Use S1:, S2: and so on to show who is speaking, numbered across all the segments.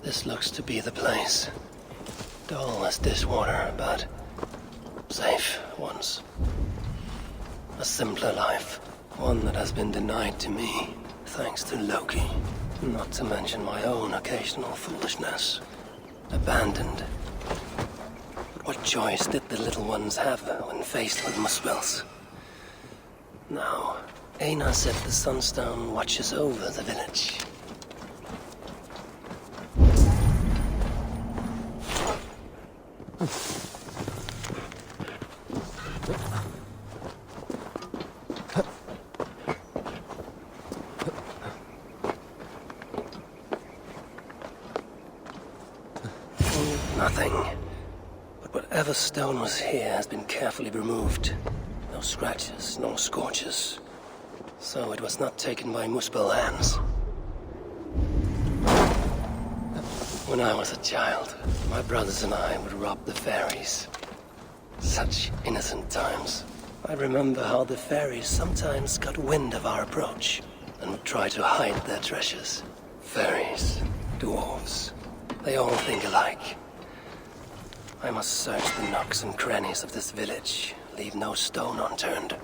S1: This looks to be the place. Dull as dishwater, but safe once. A simpler life. One that has been denied to me, thanks to Loki. Not to mention my own occasional foolishness. Abandoned. But what choice did the little ones have when faced with Muspels? Now, Einar said the Sunstone watches over the village. Nothing. But whatever stone was here has been carefully removed. No scratches, no scorches. So it was not taken by Muspel hands. When I was a child, my brothers and I would rob the fairies. Such innocent times. I remember how the fairies sometimes got wind of our approach and would try to hide their treasures. Fairies, dwarves, they all think alike. I must search the nooks and crannies of this village, leave no stone unturned.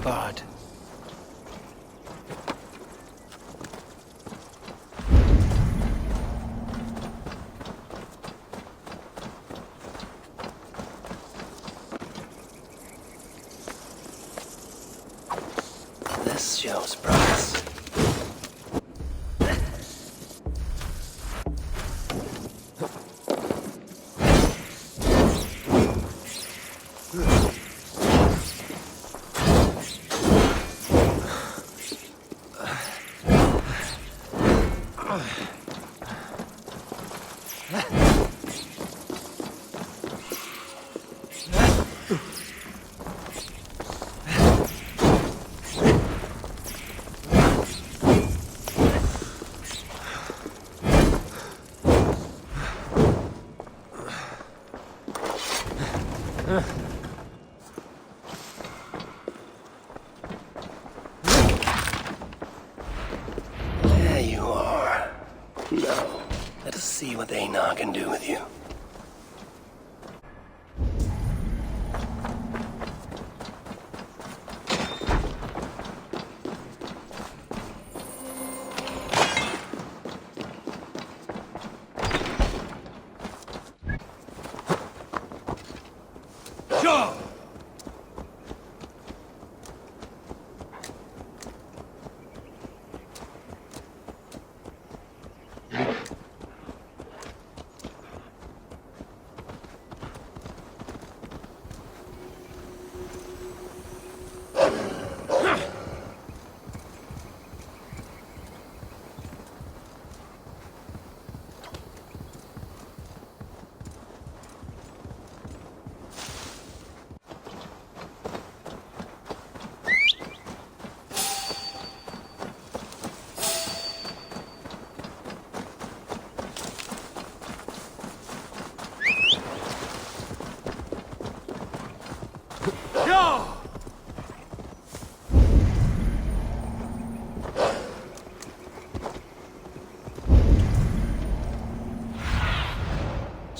S1: Barred. This shows promise. There you are. Now, let us see what Einar can do with you.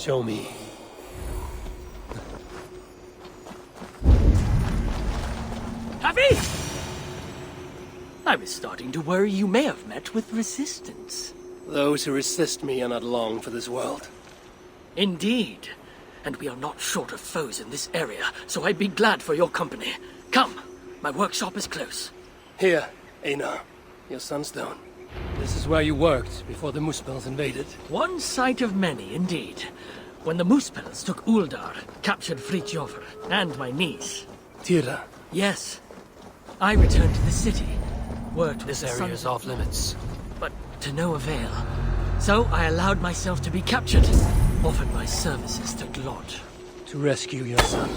S1: Show me.
S2: Happy? I was starting to worry you may have met with resistance.
S1: Those who resist me are not long for this world.
S2: Indeed. And we are not short of foes in this area, so I'd be glad for your company. Come, my workshop is close.
S1: Here, Einar, your sunstone. This is where you worked before the Muspels invaded.
S2: One sight of many, indeed. When the Muspels took Uldar, captured Fritjofr, and my niece.
S1: Tira.
S2: Yes. I returned to the city, worked with
S1: This area is off limits.
S2: but to no avail. So I allowed myself to be captured, offered my services to Glod.
S1: To rescue your son.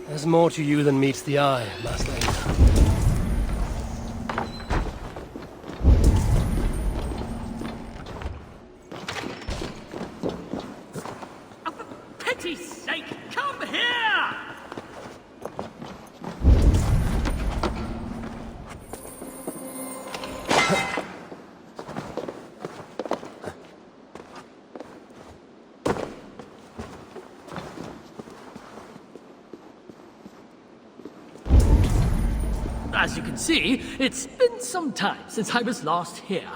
S1: There's more to you than meets the eye, Master Einar.
S2: For pity's sake, come here! As you can see, it's been some time since I was last here.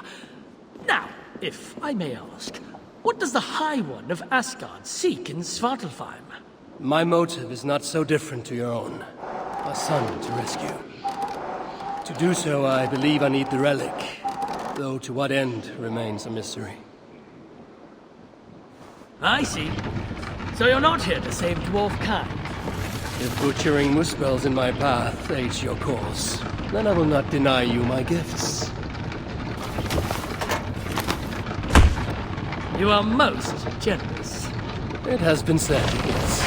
S2: Now, if I may ask, what does the High One of Asgard seek in Svartalfheim?
S1: My motive is not so different to your own. A son to rescue. To do so, I believe I need the relic, though to what end remains a mystery.
S2: I see. So you're not here to save dwarf kind.
S1: If butchering Muspels in my path aids your cause, then I will not deny you my gifts.
S2: You are most generous.
S1: It has been said, yes.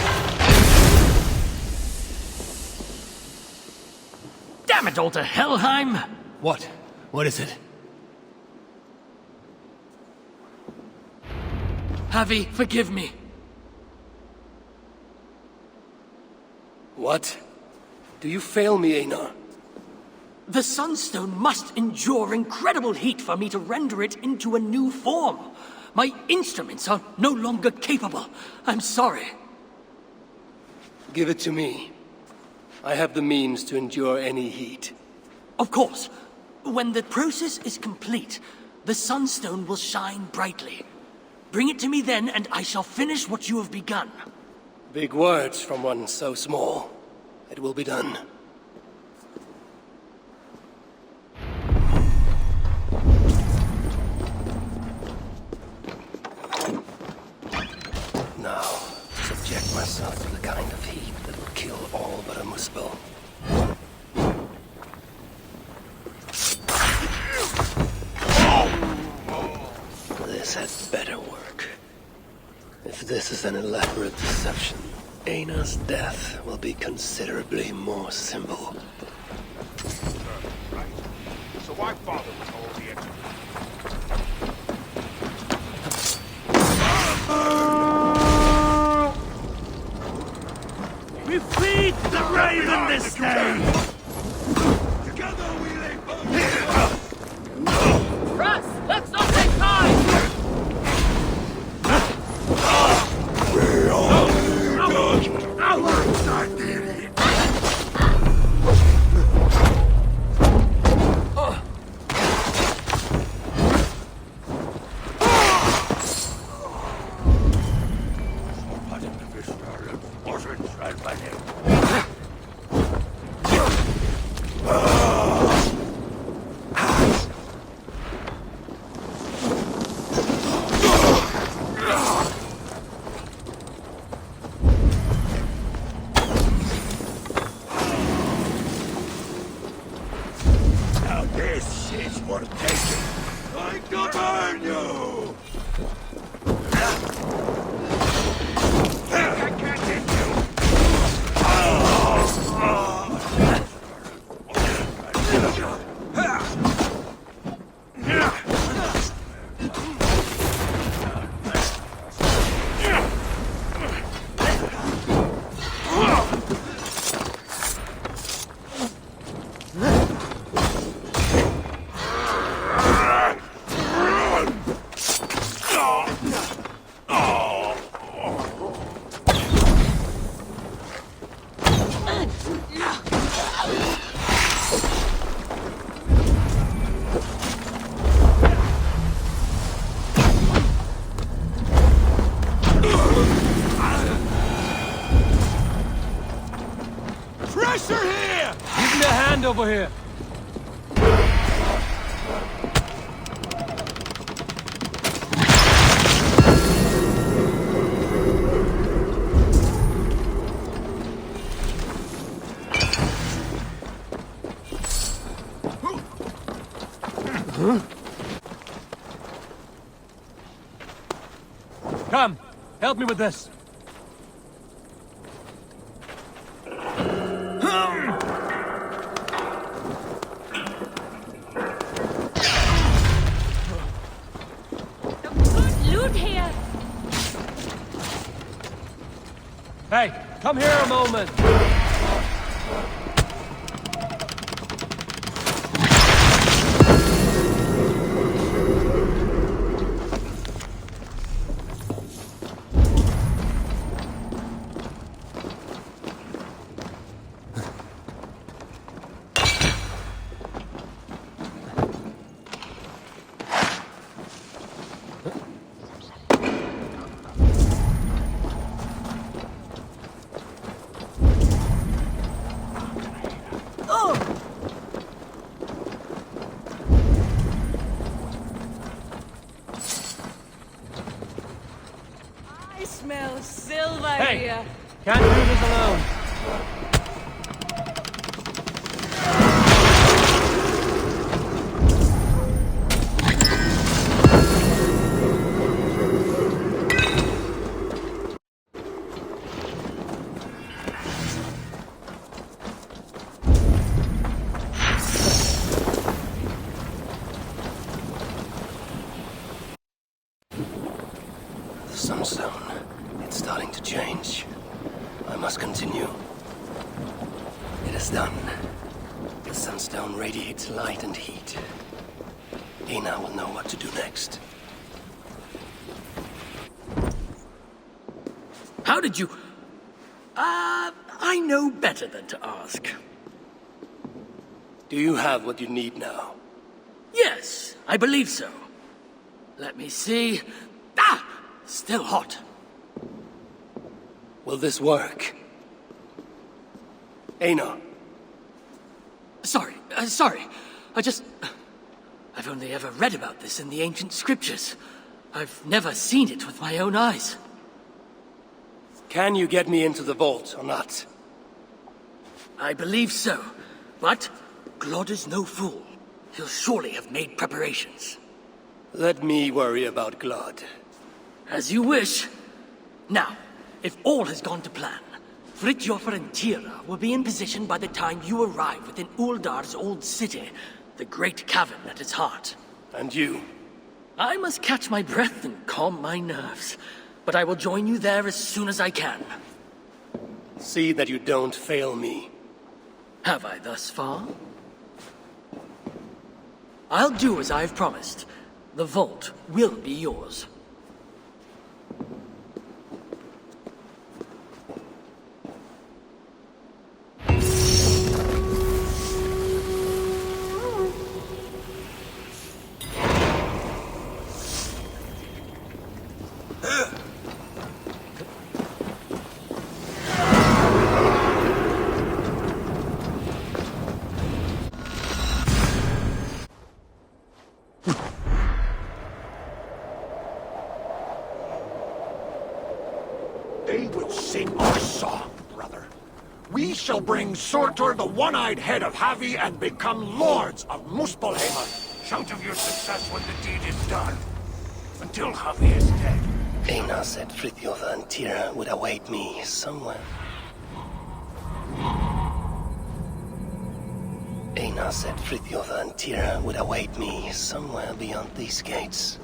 S2: Damn it all to Helheim!
S1: What? What is it?
S2: Havi, forgive me.
S1: What? Do you fail me, Einar?
S2: The Sunstone must endure incredible heat for me to render it into a new form. My instruments are no longer capable. I'm sorry.
S1: Give it to me. I have the means to endure any heat.
S2: Of course. When the process is complete, the Sunstone will shine brightly. Bring it to me then, and I shall finish what you have begun.
S1: Big words from one so small. It will be done. Now, subject myself to the kind of heat that will kill all but a Muspel. This had better work. If this is an elaborate deception, Einar's death will be considerably more simple.
S3: Right. So why bother with all the extra?
S2: We feed the raven this day!
S3: Together we lay
S2: Russ, let's not take time!
S3: Now this is worth taking. I can burn you! I can't hit you! Pressure here!
S4: Give me a hand over here. Come, help me with this.
S5: Loot here!
S4: Hey, come here a moment.
S5: I smell silver
S4: Hey,
S5: here.
S4: can't do this alone.
S1: The sunstone. It's starting to change. I must continue. It is done. The sunstone radiates light and heat. Aina will know what to do next.
S2: How did you... I know better than to ask.
S1: Do you have what you need now?
S2: Yes, I believe so. Let me see. Ah! Still hot.
S1: Will this work? Aina.
S2: Sorry. I've only ever read about this in the ancient scriptures. I've never seen it with my own eyes.
S1: Can you get me into the vault or not?
S2: I believe so. But Glod is no fool. He'll surely have made preparations.
S1: Let me worry about Glod.
S2: As you wish. Now, if all has gone to plan, Fridtjof and Tira will be in position by the time you arrive within Uldar's old city, the great cavern at its heart.
S1: And you?
S2: I must catch my breath and calm my nerves, but I will join you there as soon as I can.
S1: See that you don't fail me.
S2: Have I thus far? I'll do as I've promised. The vault will be yours.
S3: They will sing our song, brother. We shall bring Surtur, the one-eyed head of Havi, and become lords of Muspelheim. Shout of your success when the deed is done. Until Havi is dead.
S1: Aina said Fridtjof and Tira would await me somewhere. Aina said Fridtjof and Tira would await me somewhere beyond these gates.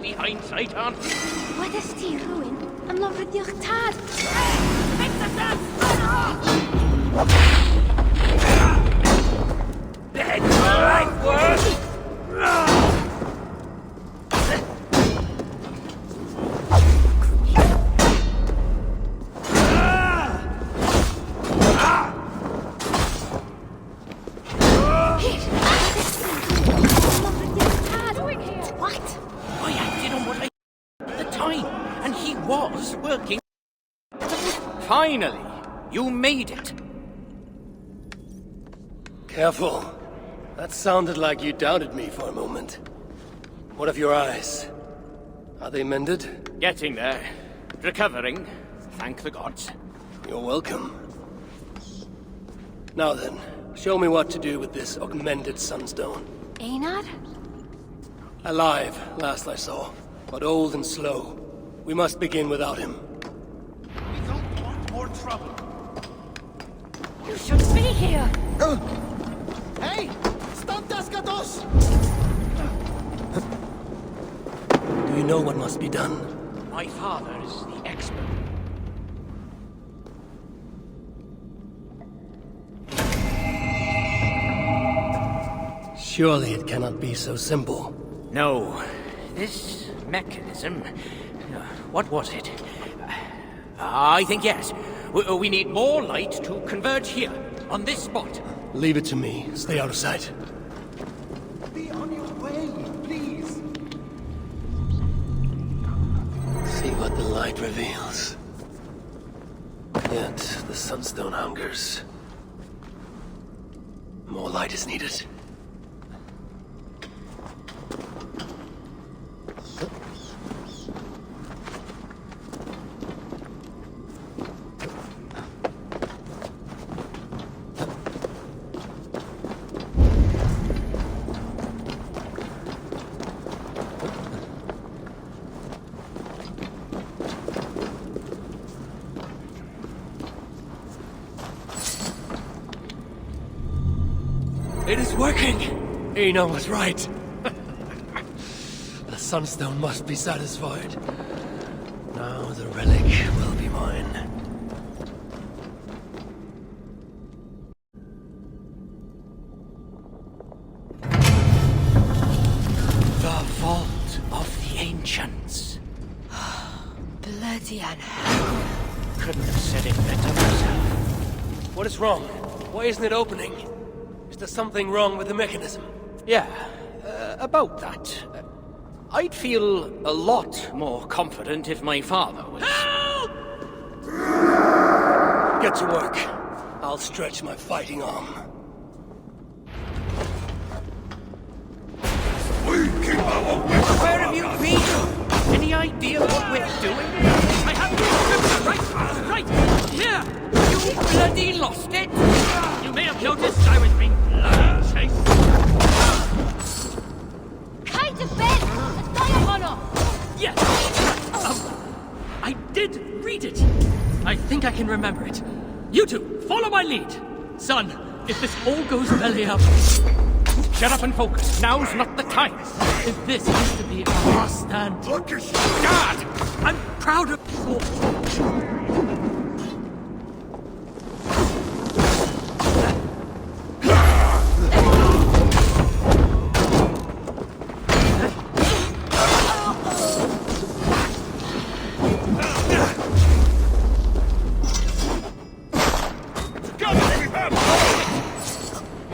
S6: any hindsight on.
S7: What is die ruin? Am lofred diolch tad.
S6: I acted on what I at the time, and he was working. Finally, you made it.
S1: Careful. That sounded like you doubted me for a moment. What of your eyes? Are they mended?
S6: Getting there. Recovering. Thank the gods.
S1: You're welcome. Now then, show me what to do with this augmented sunstone.
S7: Einar?
S1: Alive, last I saw, but old and slow. We must begin without him.
S3: We don't want more trouble.
S7: You should be here.
S3: Hey! Stop Daskatos!
S1: Do you know what must be done?
S6: My father is the expert.
S1: Surely it cannot be so simple.
S6: No, this mechanism... what was it? I think yes. We need more light to converge here, on this spot.
S1: Leave it to me. Stay out of sight.
S3: Be on your way, please!
S1: See what the light reveals. Yet the sunstone hungers. More light is needed. It is working! Einar was right. The sunstone must be satisfied. Now the relic will be mine.
S6: The vault of the ancients.
S7: Bloody hell.
S6: Couldn't have said it better myself.
S1: What is wrong? Why isn't it opening? Is there something wrong with the mechanism?
S6: Yeah, about that. I'd feel a lot more confident if my father was...
S1: Get to work. I'll stretch my fighting arm.
S6: Where have you been? Any idea what we're doing?
S2: I have your scripture right here!
S6: You bloody lost it!
S2: You may have noticed I was being bloody chased.
S7: Kite of Ben! A diagonal!
S2: Yes! I did read it. I think I can remember it. You two, follow my lead. Son, if this all goes belly up...
S6: Shut up and focus. Now's not the time.
S2: If this is to be a last stand...
S3: Look at
S6: God!
S2: I'm proud of you.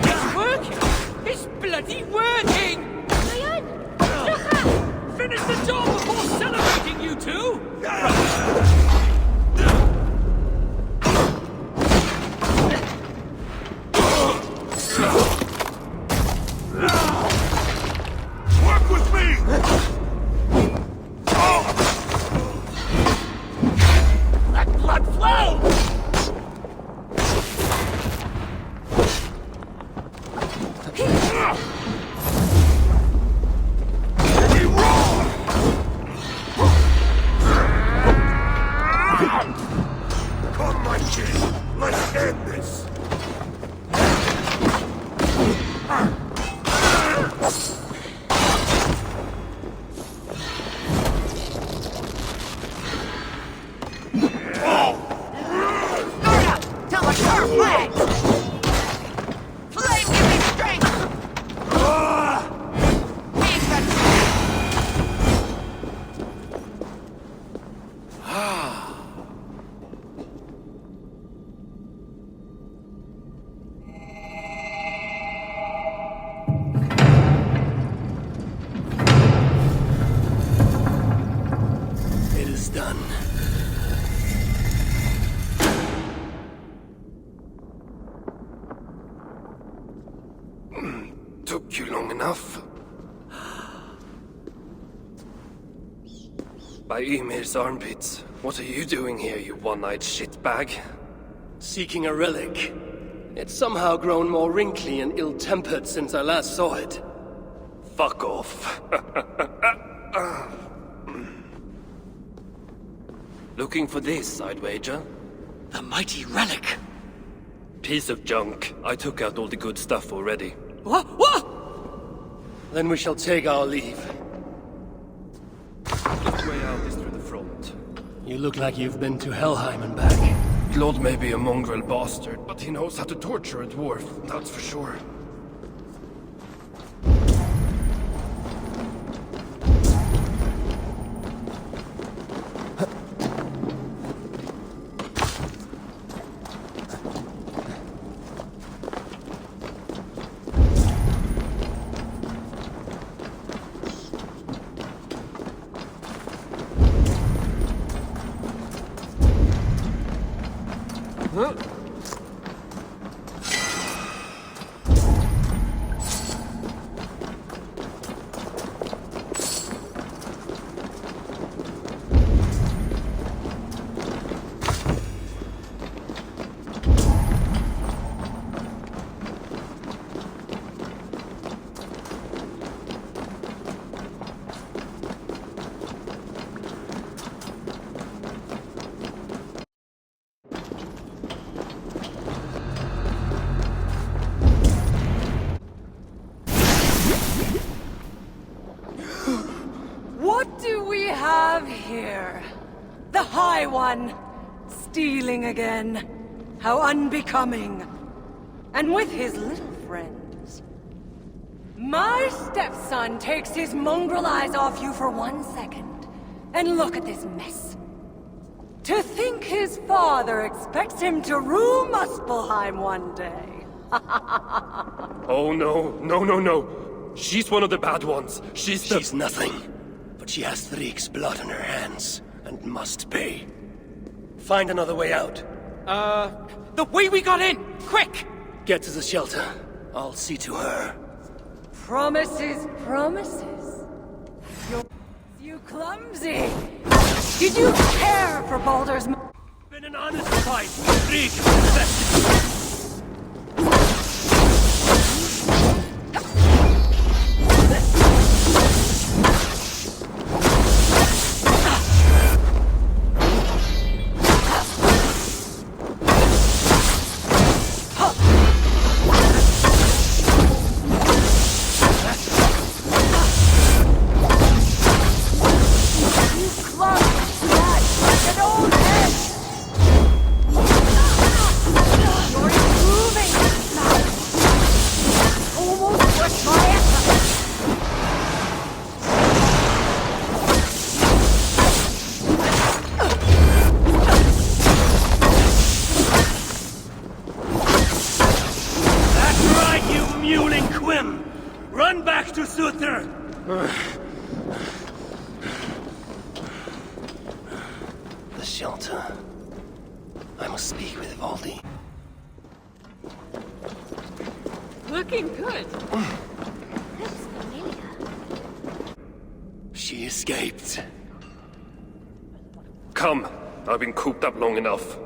S6: It's working! It's bloody working!
S2: Finish the job before celebrating, you two!
S1: done. Took you long enough. By Ymir's armpits, what are you doing here, you one-eyed shitbag? Seeking a relic. It's somehow grown more wrinkly and ill-tempered since I last saw it. Fuck off. Looking for this, I'd wager.
S2: The mighty relic.
S1: Piece of junk. I took out all the good stuff already.
S2: What? What?
S1: Then we shall take our leave. The way out is through the front. You look like you've been to Helheim and back. Claude may be a mongrel bastard, but he knows how to torture a dwarf, that's for sure.
S5: What do we have here? The High One. Stealing again. How unbecoming. And with his little friends. My stepson takes his mongrel eyes off you for 1 second. And look at this mess. To think his father expects him to rule Muspelheim one day.
S1: Oh no, no, no, no. She's one of the bad ones. She's
S8: nothing. But she has Thrieg's blood on her hands, and must pay. Find another way out.
S6: The way we got in! Quick!
S8: Get to the shelter. I'll see to her.
S5: Promises, promises. You clumsy. Did you care for Baldur's...
S8: Been an honest fight. Thrieg invested. Run back to Suther!
S1: The shelter. I must speak with Valdi.
S5: Looking good.
S7: Looks familiar.
S1: She escaped. Come. I've been cooped up long enough.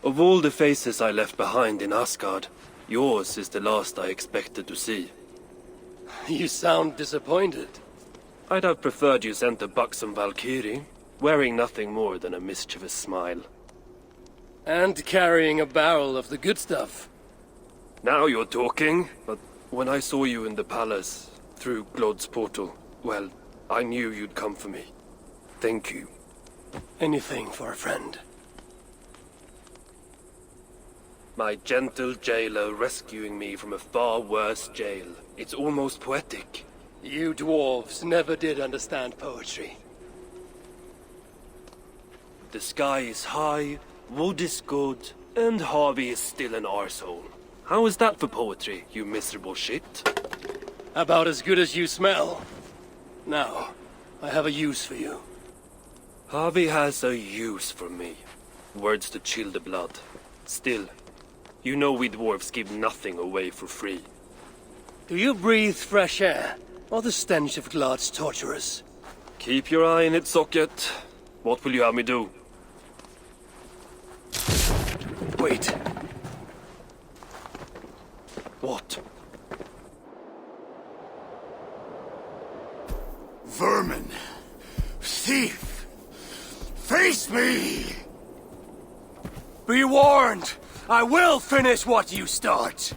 S1: Of all the faces I left behind in Asgard, yours is the last I expected to see.
S8: You sound disappointed.
S1: I'd have preferred you sent a buxom Valkyrie, wearing nothing more than a mischievous smile.
S8: And carrying a barrel of the good stuff.
S1: Now you're talking, but when I saw you in the palace, through Glod's portal, well, I knew you'd come for me. Thank you.
S8: Anything for a friend.
S1: My gentle jailer rescuing me from a far worse jail. It's almost poetic.
S8: You dwarves never did understand poetry.
S1: The sky is high, wood is good,
S9: And Harvey is still an arsehole. How is that for poetry, you miserable shit?
S1: About as good as you smell. Now, I have a use for you.
S9: Harvey has a use for me. Words to chill the blood. Still, you know we dwarves give nothing away for free.
S1: Do you breathe fresh air, or the stench of Glad's torturers?
S9: Keep your eye in its socket. What will you have me do?
S1: Wait.
S9: What?
S3: Vermin. Thief. Face me!
S1: Be warned! I will finish what you start!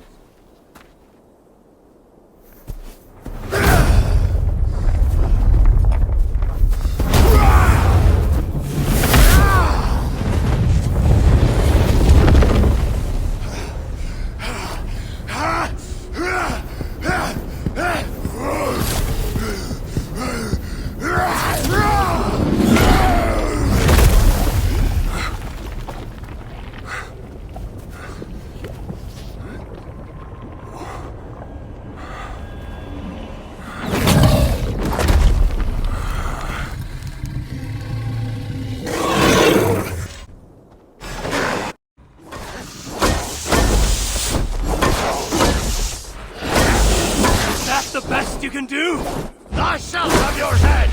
S8: The best you can do?
S3: Thou shalt have your head!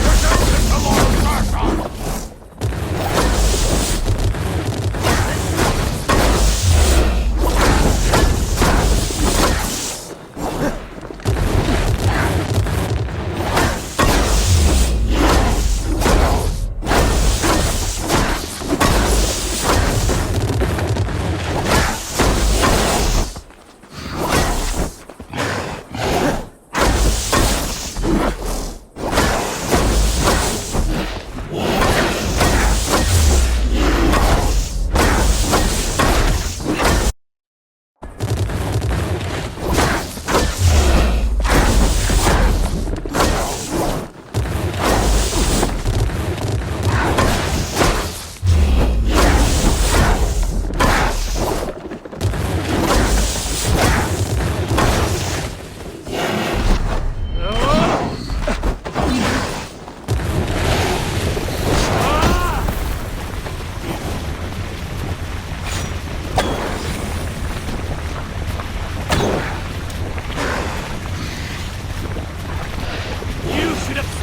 S3: Present it to Lord Carthon!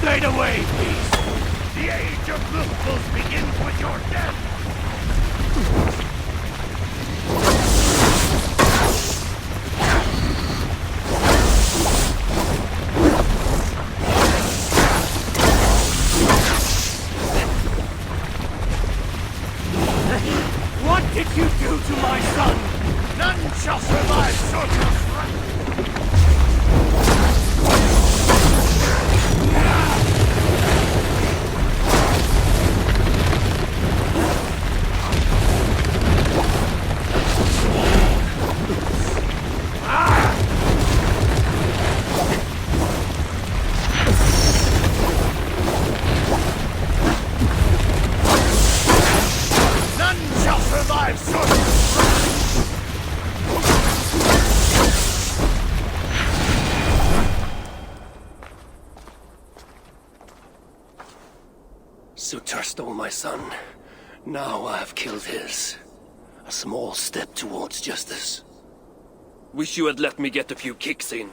S8: Stayed away, beast! The age of loopholes begins with your death! What did you do to my son? None shall survive Surtur's wrath!
S1: Surtur stole my son. Now I have killed his. A small step towards justice.
S9: Wish you had let me get a few kicks in.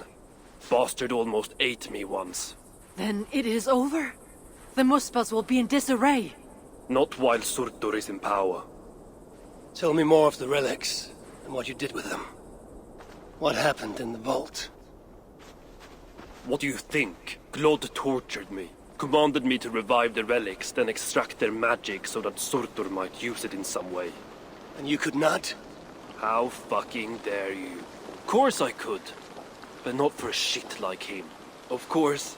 S9: Bastard almost ate me once.
S5: Then it is over? The Muspels will be in disarray.
S9: Not while Surtur is in power.
S1: Tell me more of the relics, and what you did with them. What happened in the vault?
S9: What do you think? Glod tortured me. Commanded me to revive the relics, then extract their magic so that Surtur might use it in some way.
S1: And you could not?
S9: How fucking dare you? Of course I could. But not for a shit like him. Of course,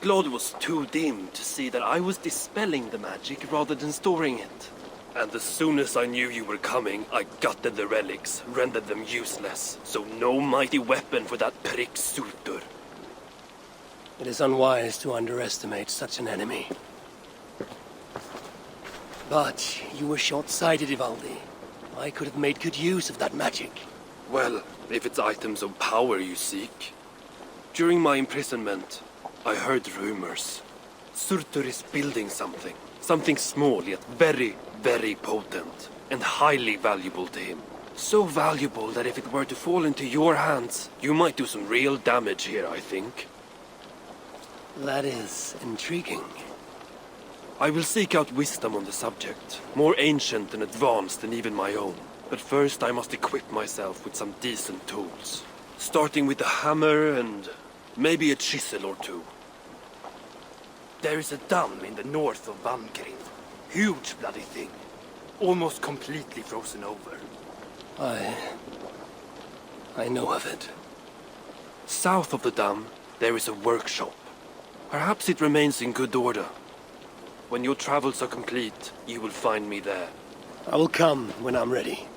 S9: Glod was too dim to see that I was dispelling the magic rather than storing it. And as soon as I knew you were coming, I gutted the relics, rendered them useless. So no mighty weapon for that prick Surtur.
S1: It is unwise to underestimate such an enemy. But you were short-sighted, Ivaldi. I could have made good use of that magic.
S9: Well, if it's items of power you seek. During my imprisonment, I heard rumors. Surtur is building something. Something small yet very, very potent. And highly valuable to him. So valuable that if it were to fall into your hands, you might do some real damage here, I think.
S1: That is intriguing.
S9: I will seek out wisdom on the subject, more ancient and advanced than even my own. But first I must equip myself with some decent tools. Starting with a hammer and maybe a chisel or two. There is a dam in the north of Vankrin. Huge bloody thing. Almost completely frozen over.
S1: I know of it.
S9: South of the dam, there is a workshop. Perhaps it remains in good order. When your travels are complete, you will find me there.
S1: I will come when I'm ready.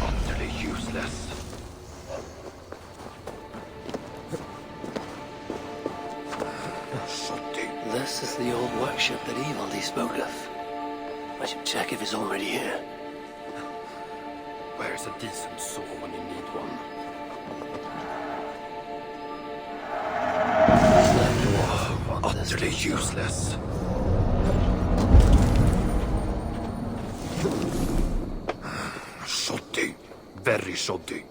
S9: Utterly useless.
S1: This is the old workshop that Evildy spoke of. I should check if it's already here.
S9: Where's a decent saw when you need one? Utterly useless. Shoddy. Very shoddy.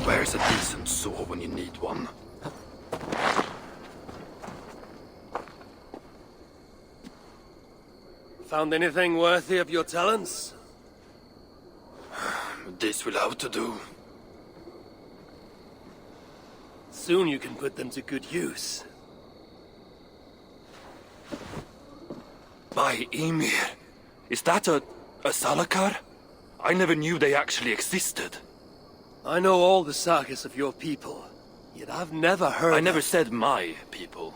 S9: Where's a decent saw when you need one?
S1: Found anything worthy of your talents?
S9: This will have to do.
S1: Soon you can put them to good use.
S9: By Ymir. Is that a Salakar? I never knew they actually existed.
S1: I know all the sagas of your people, yet I've never heard
S9: I never
S1: of...
S9: said my people.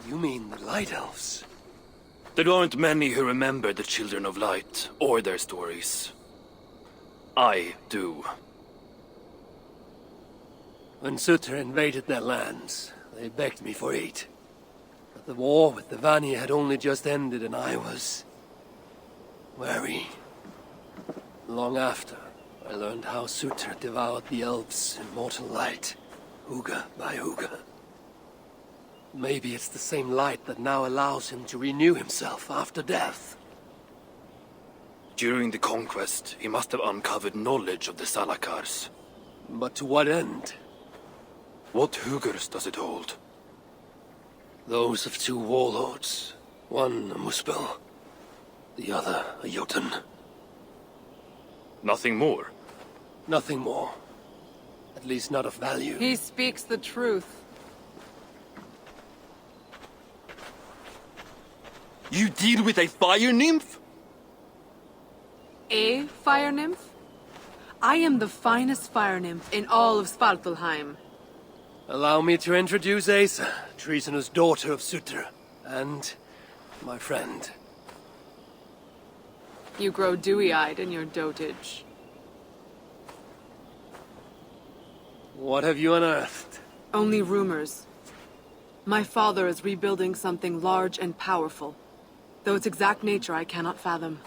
S1: You mean the Light Elves?
S9: There aren't many who remember the Children of Light, or their stories. I do.
S1: When Surtur invaded their lands, they begged me for aid. But the war with the Vanir had only just ended and I was... wary. Long after, I learned how Surtur devoured the elves' immortal light, Huga by Huga. Maybe it's the same light that now allows him to renew himself after death.
S9: During the conquest, he must have uncovered knowledge of the Salakars.
S1: But to what end?
S9: What Hugars does it hold?
S1: Those of two warlords. One a Muspel, the other a Jotun.
S9: Nothing more?
S1: Nothing more. At least not of value.
S5: He speaks the truth.
S9: You deal with a fire nymph?
S5: A fire nymph? I am the finest fire nymph in all of Svartalheim.
S1: Allow me to introduce Asa, treasonous daughter of Surtur, and my friend.
S5: You grow dewy-eyed in your dotage.
S1: What have you unearthed?
S5: Only rumors. My father is rebuilding something large and powerful, though its exact nature I cannot fathom.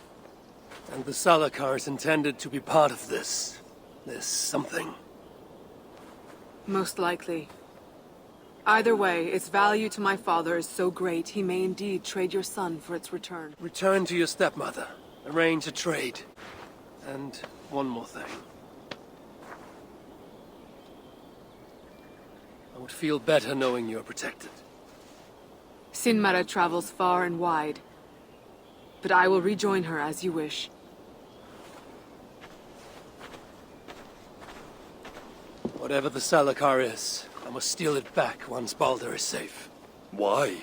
S1: And the Salakar is intended to be part of this something.
S5: Most likely. Either way, its value to my father is so great he may indeed trade your son for its return.
S1: Return to your stepmother. Arrange a trade. And one more thing. I would feel better knowing you're protected.
S5: Sinmara travels far and wide, but I will rejoin her as you wish.
S1: Whatever the Salakar is, I must steal it back once Baldur is safe.
S9: Why?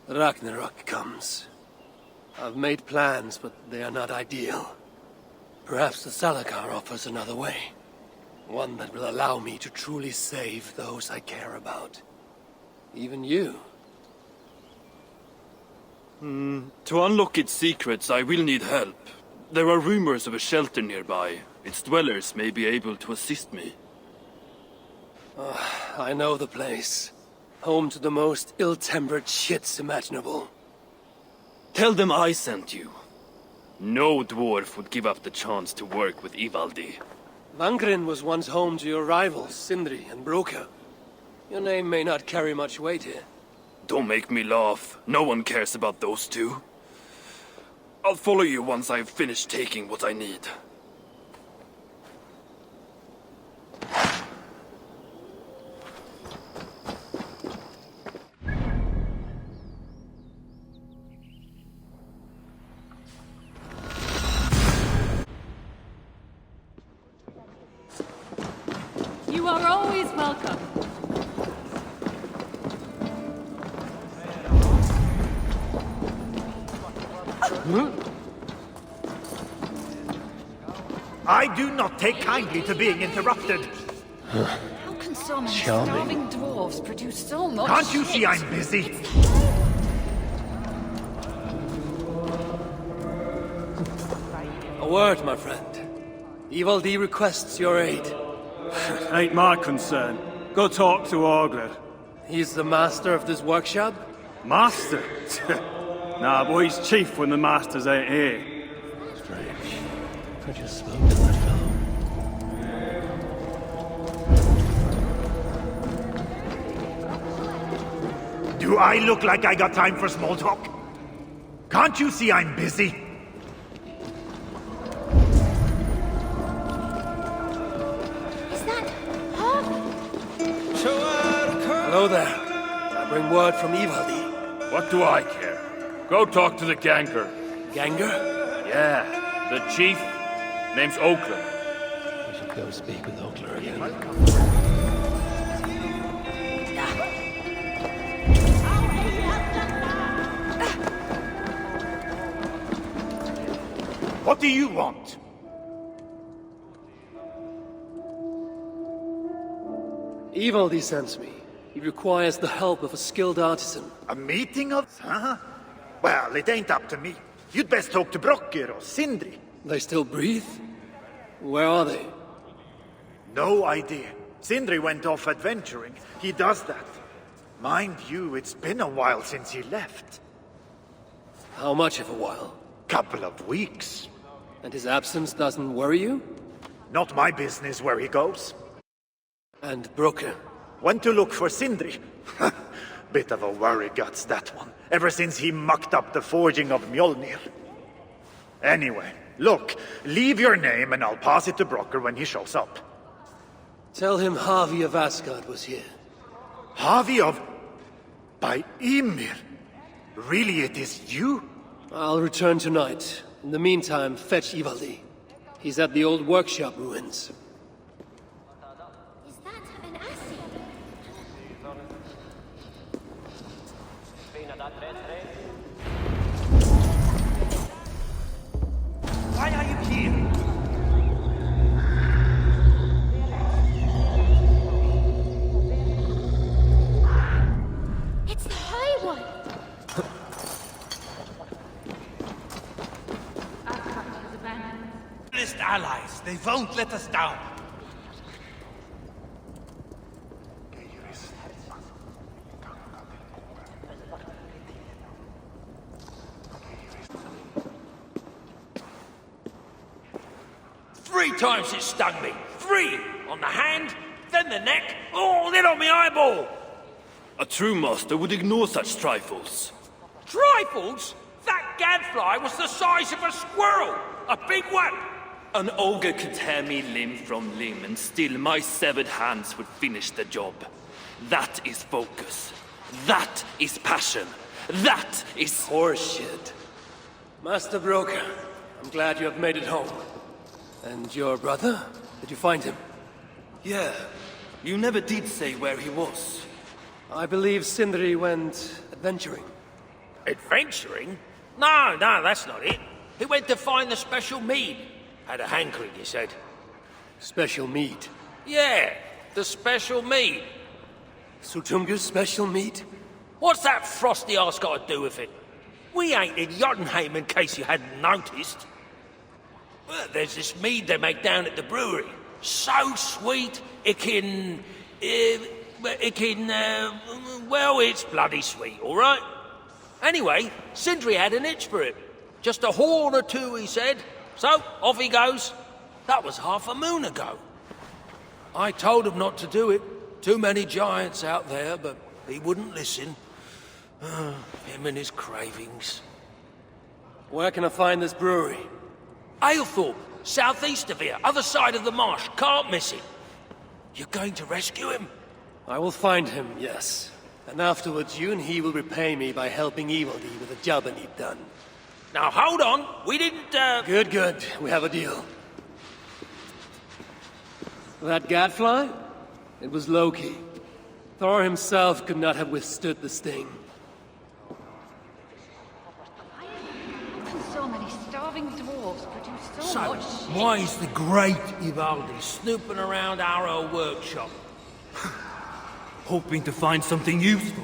S1: Ragnarok comes. I've made plans, but they are not ideal. Perhaps the Salakar offers another way. One that will allow me to truly save those I care about. Even you.
S9: To unlock its secrets, I will need help. There are rumors of a shelter nearby. Its dwellers may be able to assist me.
S1: I know the place. Home to the most ill-tempered shits imaginable.
S9: Tell them I sent you. No dwarf would give up the chance to work with Ivaldi.
S1: Vangrin was once home to your rivals, Sindri and Broka. Your name may not carry much weight here.
S9: Don't make me laugh. No one cares about those two. I'll follow you once I've finished taking what I need.
S5: You are always welcome.
S3: I do not take kindly to being interrupted.
S7: How can so many starving dwarves produce so much
S3: Can't you
S7: shit?
S3: see I'm busy?
S1: A word, my friend. Ivaldi requests your aid.
S10: Ain't my concern. Go talk to Orgler.
S1: He's the master of this workshop?
S10: Master? Nah, boy, he's chief when the masters ain't here.
S1: Strange. I just spoke to that fellow.
S3: Do I look like I got time for small talk? Can't you see I'm busy?
S7: Is that Harvey?
S1: Hello there. I bring word from Ivaldi.
S11: What do I care? Go talk to the Ganger.
S1: Ganger?
S11: Yeah, the chief. Name's Oakland.
S1: We should go speak with Oakler again.
S3: What do you want?
S1: Ivaldi sends me. He requires the help of a skilled artisan.
S3: A meeting of... Huh? Well, it ain't up to me. You'd best talk to Brocker or Sindri.
S1: They still breathe? Where are they?
S3: No idea. Sindri went off adventuring. He does that. Mind you, it's been a while since he left.
S1: How much of a while?
S3: Couple of weeks.
S1: And his absence doesn't worry you?
S3: Not my business where he goes.
S1: And Broker?
S3: Went to look for Sindri. Bit of a worry guts, that one. Ever since he mucked up the forging of Mjolnir. Anyway, look, leave your name and I'll pass it to Brocker when he shows up.
S1: Tell him Harvey of Asgard was here.
S3: Harvey of... by Ymir? Really, it is you?
S1: I'll return tonight. In the meantime, fetch Ivaldi. He's at the old workshop ruins.
S7: Is that an acid?
S3: Why are you here?
S7: It's the High One!
S12: Allies, they won't let us down.
S6: Three times it stung me. 3 on the hand, then the neck, oh, then on my eyeball.
S9: A true master would ignore such trifles.
S6: Trifles? That gadfly was the size of a squirrel. A big one.
S9: An ogre could tear me limb from limb, and still my severed hands would finish the job. That is focus. That is passion. That is
S1: horseshit. Master Broker, I'm glad you have made it home. And your brother? Did you find him?
S9: Yeah. You never did say where he was.
S1: I believe Sindri went adventuring.
S6: Adventuring? No, that's not it. He went to find the special mead. Had a hankering, you said.
S8: Special meat.
S6: Yeah, the special meat.
S8: Sutunga's special meat?
S6: What's that frosty arse got to do with it? We ain't in Jotunheim, in case you hadn't noticed. Well, there's this mead they make down at the brewery. So sweet, well, it's bloody sweet, all right? Anyway, Sindri had an itch for it. Just a horn or two, he said. So, off he goes. That was half a moon ago. I told him not to do it. Too many giants out there, but he wouldn't listen. Him and his cravings.
S8: Where can I find this brewery?
S6: Aylthorpe, southeast of here, other side of the marsh. Can't miss it. You're going to rescue him?
S8: I will find him, yes. And afterwards, you and he will repay me by helping Evildee with the job I need done.
S6: Now, hold on. We didn't,
S8: Good. We have a deal. That gadfly? It was Loki. Thor himself could not have withstood the sting.
S7: How can so many starving dwarves produce so much shit?
S6: Why is the great Evildee snooping around our old workshop?
S12: Hoping to find something useful.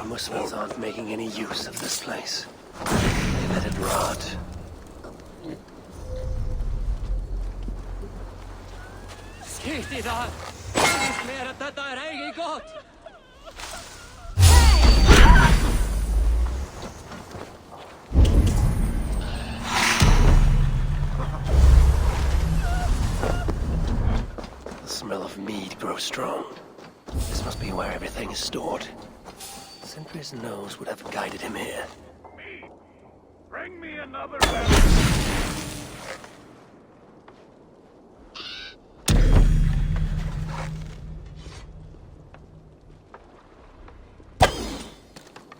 S8: Muspels aren't making any use of this place. They let it rot.
S4: Skitidaan! Meidät tätä reikikot!
S8: The smell of mead grows strong. This must be where everything is stored. Sindri's nose would have guided him here.
S3: Me! Bring me another barrel!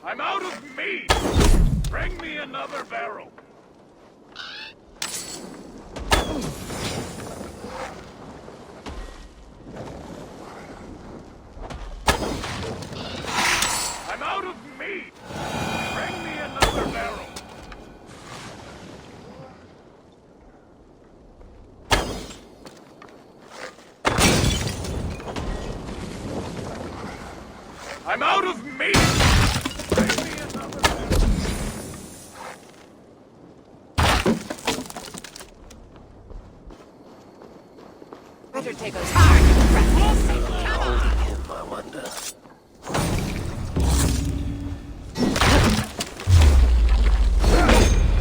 S3: I'm out of meat! Bring me another barrel! I'm out of meat! Bring me another barrel! I'm out of meat! Bring me another barrel!
S5: Better take a hard
S8: Holding him, I wonder.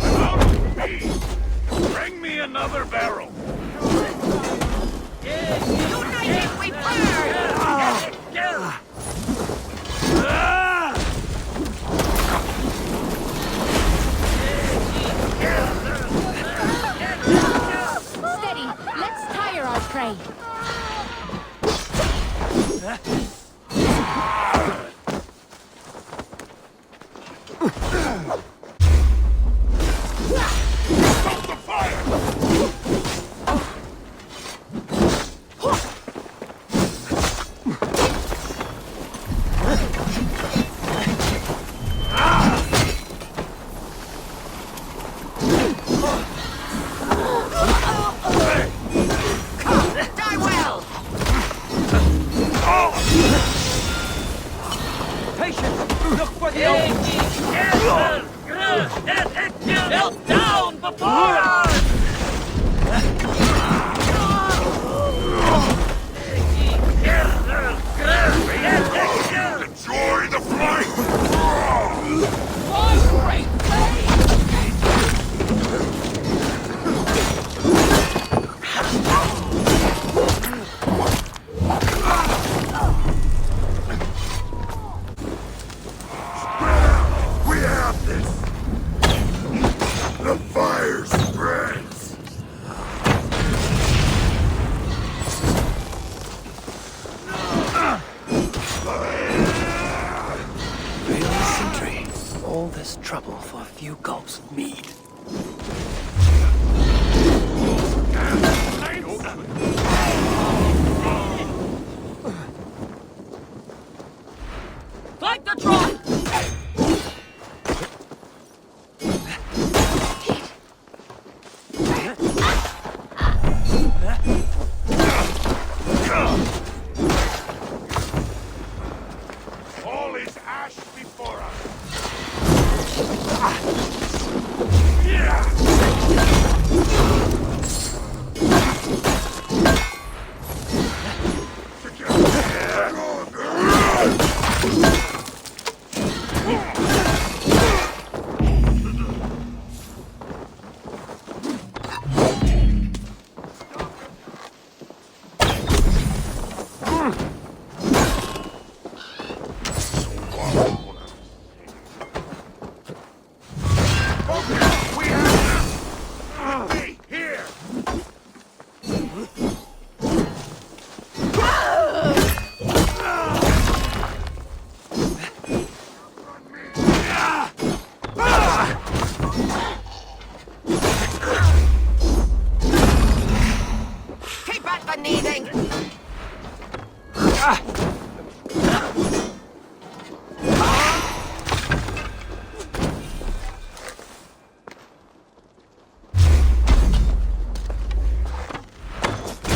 S3: I'm out of meat! Bring me another barrel!
S5: United we burn!
S7: Steady, let's tire our prey.
S3: Stop the fire!
S5: Die well!
S4: Patience! Look for the open!
S2: Melt down before us!
S3: Enjoy the flight!
S1: All this trouble for a few gulps of mead.
S2: Flank the drop!
S3: All is ash before us.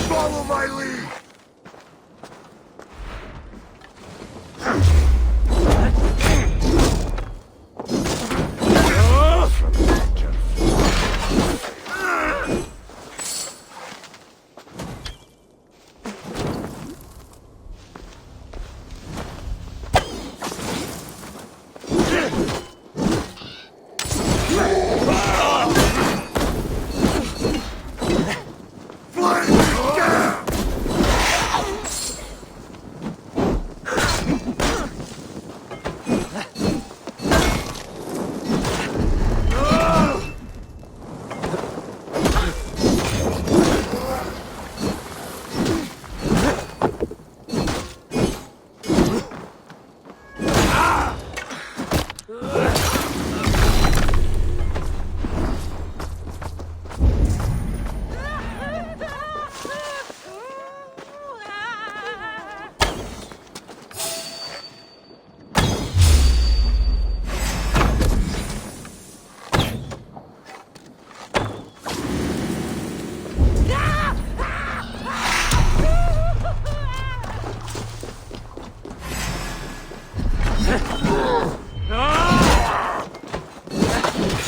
S3: Follow my lead!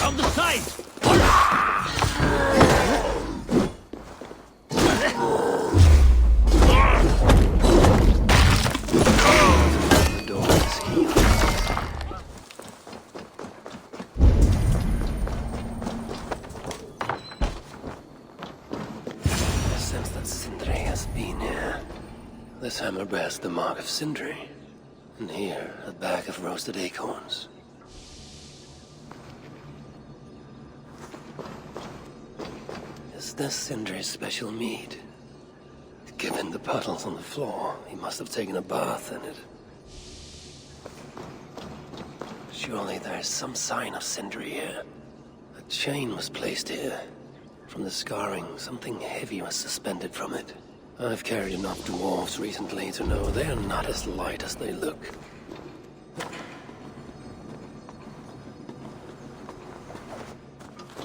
S2: On the side!
S1: The door is healed. I sense that Sindri has been here. This hammer bears the mark of Sindri. And here, a bag of roasted acorns. Is this Sindri's special mead? Given the puddles on the floor, he must have taken a bath in it. Surely there is some sign of Sindri here. A chain was placed here. From the scarring, something heavy was suspended from it. I've carried enough dwarves recently to know they are not as light as they look.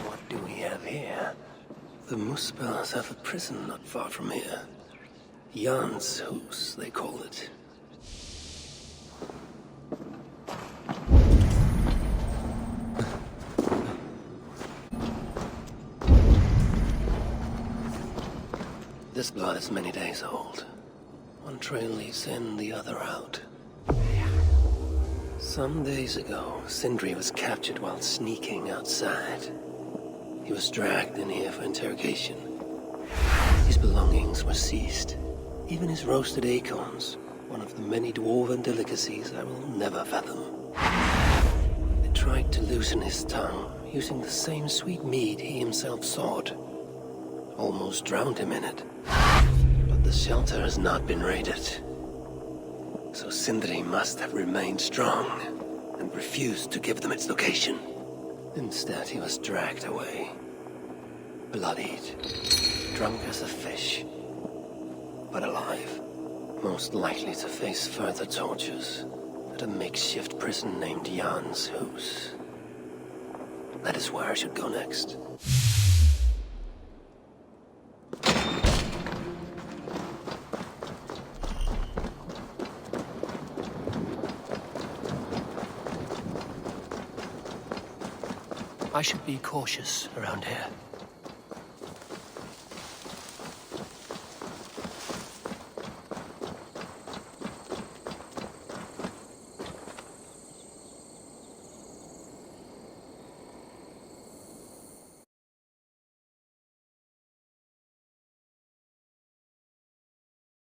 S1: What do we have here? The Muspels have a prison not far from here. Jan's Hus, they call it. This blood is many days old. One trail leads in, the other out. Some days ago, Sindri was captured while sneaking outside. He was dragged in here for interrogation. His belongings were seized. Even his roasted acorns, one of the many dwarven delicacies I will never fathom. They tried to loosen his tongue, using the same sweet mead he himself sought. Almost drowned him in it. But the shelter has not been raided. So Sindri must have remained strong. and refused to give them its location. Instead, he was dragged away. Bloodied, drunk as a fish, but alive. Most likely to face further tortures at a makeshift prison named Jan's Hus. That is where I should go next.
S8: I should be cautious around here.